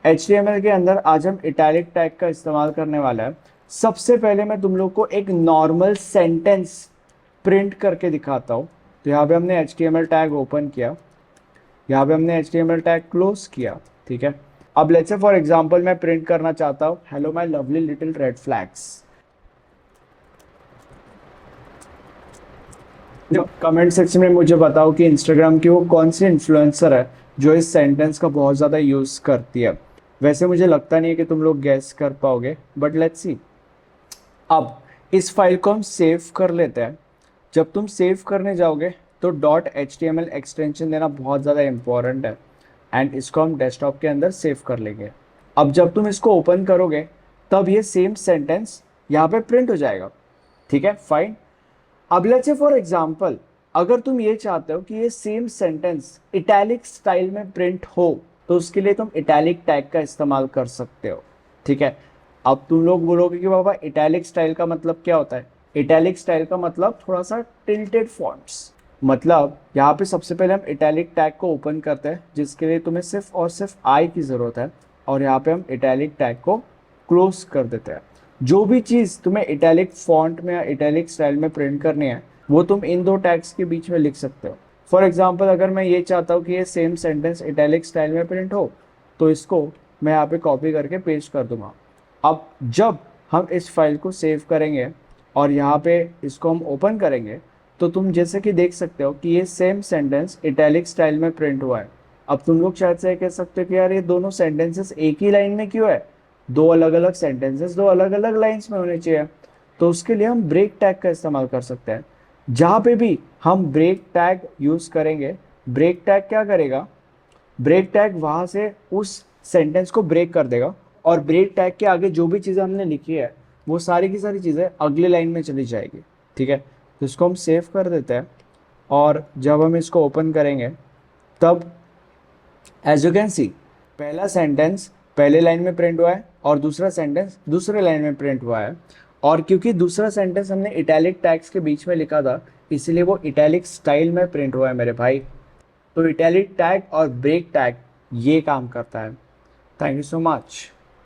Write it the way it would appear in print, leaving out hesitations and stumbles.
HTML के अंदर आज हम इटैलिक टैग का इस्तेमाल करने वाला है। सबसे पहले मैं तुम लोग को एक नॉर्मल सेंटेंस प्रिंट करके दिखाता हूँ। तो यहाँ पे हमने HTML टैग ओपन किया, यहाँ पे हमने HTML टैग क्लोज किया, ठीक है। अब लेट्स से फॉर एग्जांपल मैं प्रिंट करना चाहता हूँ, hello my lovely little red flags. Comment section में मुझे बताओ कि इंस्टाग्राम की वो कौन सी इन्फ्लुएंसर है जो इस सेंटेंस का बहुत ज़्यादा यूज़ करती है। वैसे मुझे लगता नहीं है कि तुम लोग गैस कर पाओगे, बट लेट्स सी। अब इस फाइल को हम सेव कर लेते हैं। जब तुम सेव करने जाओगे तो डॉट HTML एक्सटेंशन देना बहुत ज़्यादा इंपॉर्टेंट है, एंड इसको हम डेस्कटॉप के अंदर सेव कर लेंगे। अब जब तुम इसको ओपन करोगे तब ये सेम सेंटेंस यहाँ पे प्रिंट हो जाएगा, ठीक है, फाइन। अब लेट्स से फॉर एग्जांपल अगर तुम ये चाहते हो कि ये सेम सेंटेंस इटैलिक स्टाइल में प्रिंट हो तो उसके लिए तुम इटैलिक टैग का इस्तेमाल कर सकते हो, ठीक है। अब तुम लोग बोलोगे कि बाबा इटैलिक स्टाइल का मतलब क्या होता है। इटैलिक स्टाइल का मतलब थोड़ा सा टिल्टेड फॉन्ट्स। मतलब यहाँ पे सबसे पहले हम इटैलिक टैग को ओपन करते हैं, जिसके लिए तुम्हें सिर्फ और सिर्फ आई की ज़रूरत है, और यहाँ पे हम इटैलिक टैग को क्लोज कर देते हैं। जो भी चीज़ तुम्हें इटैलिक फॉन्ट में या इटैलिक स्टाइल में प्रिंट करनी है वो तुम इन दो टैग्स के बीच में लिख सकते हो। फॉर एग्जाम्पल अगर मैं ये चाहता हूँ कि ये सेम सेंटेंस इटैलिक स्टाइल में प्रिंट हो तो इसको मैं यहाँ पे कॉपी करके पेस्ट कर दूंगा। अब जब हम इस फाइल को सेव करेंगे और यहाँ पे इसको हम ओपन करेंगे तो तुम जैसे कि देख सकते हो कि ये सेम सेंटेंस इटैलिक स्टाइल में प्रिंट हुआ है। अब तुम लोग शायद से कह सकते हो कि यार ये दोनों सेंटेंसेस एक ही लाइन में क्यों है, दो अलग अलग सेंटेंसेस दो अलग अलग लाइंस में होने चाहिए। तो उसके लिए हम ब्रेक टैग का इस्तेमाल कर सकते हैं। जहाँ पे भी हम ब्रेक टैग यूज़ करेंगे, ब्रेक टैग क्या करेगा, ब्रेक टैग वहाँ से उस सेंटेंस को ब्रेक कर देगा, और ब्रेक टैग के आगे जो भी चीज़ें हमने लिखी है वो सारी की सारी चीज़ें अगले लाइन में चली जाएगी, ठीक है। तो इसको हम सेव कर देते हैं, और जब हम इसको ओपन करेंगे तब एज यू कैन सी पहला सेंटेंस पहले लाइन में प्रिंट हुआ है और दूसरा सेंटेंस दूसरे लाइन में प्रिंट हुआ है। और क्योंकि दूसरा सेंटेंस हमने इटैलिक टैग्स के बीच में लिखा था इसलिए वो इटैलिक स्टाइल में प्रिंट हुआ है मेरे भाई। तो इटैलिक टैग और ब्रेक टैग ये काम करता है। Thank you so much.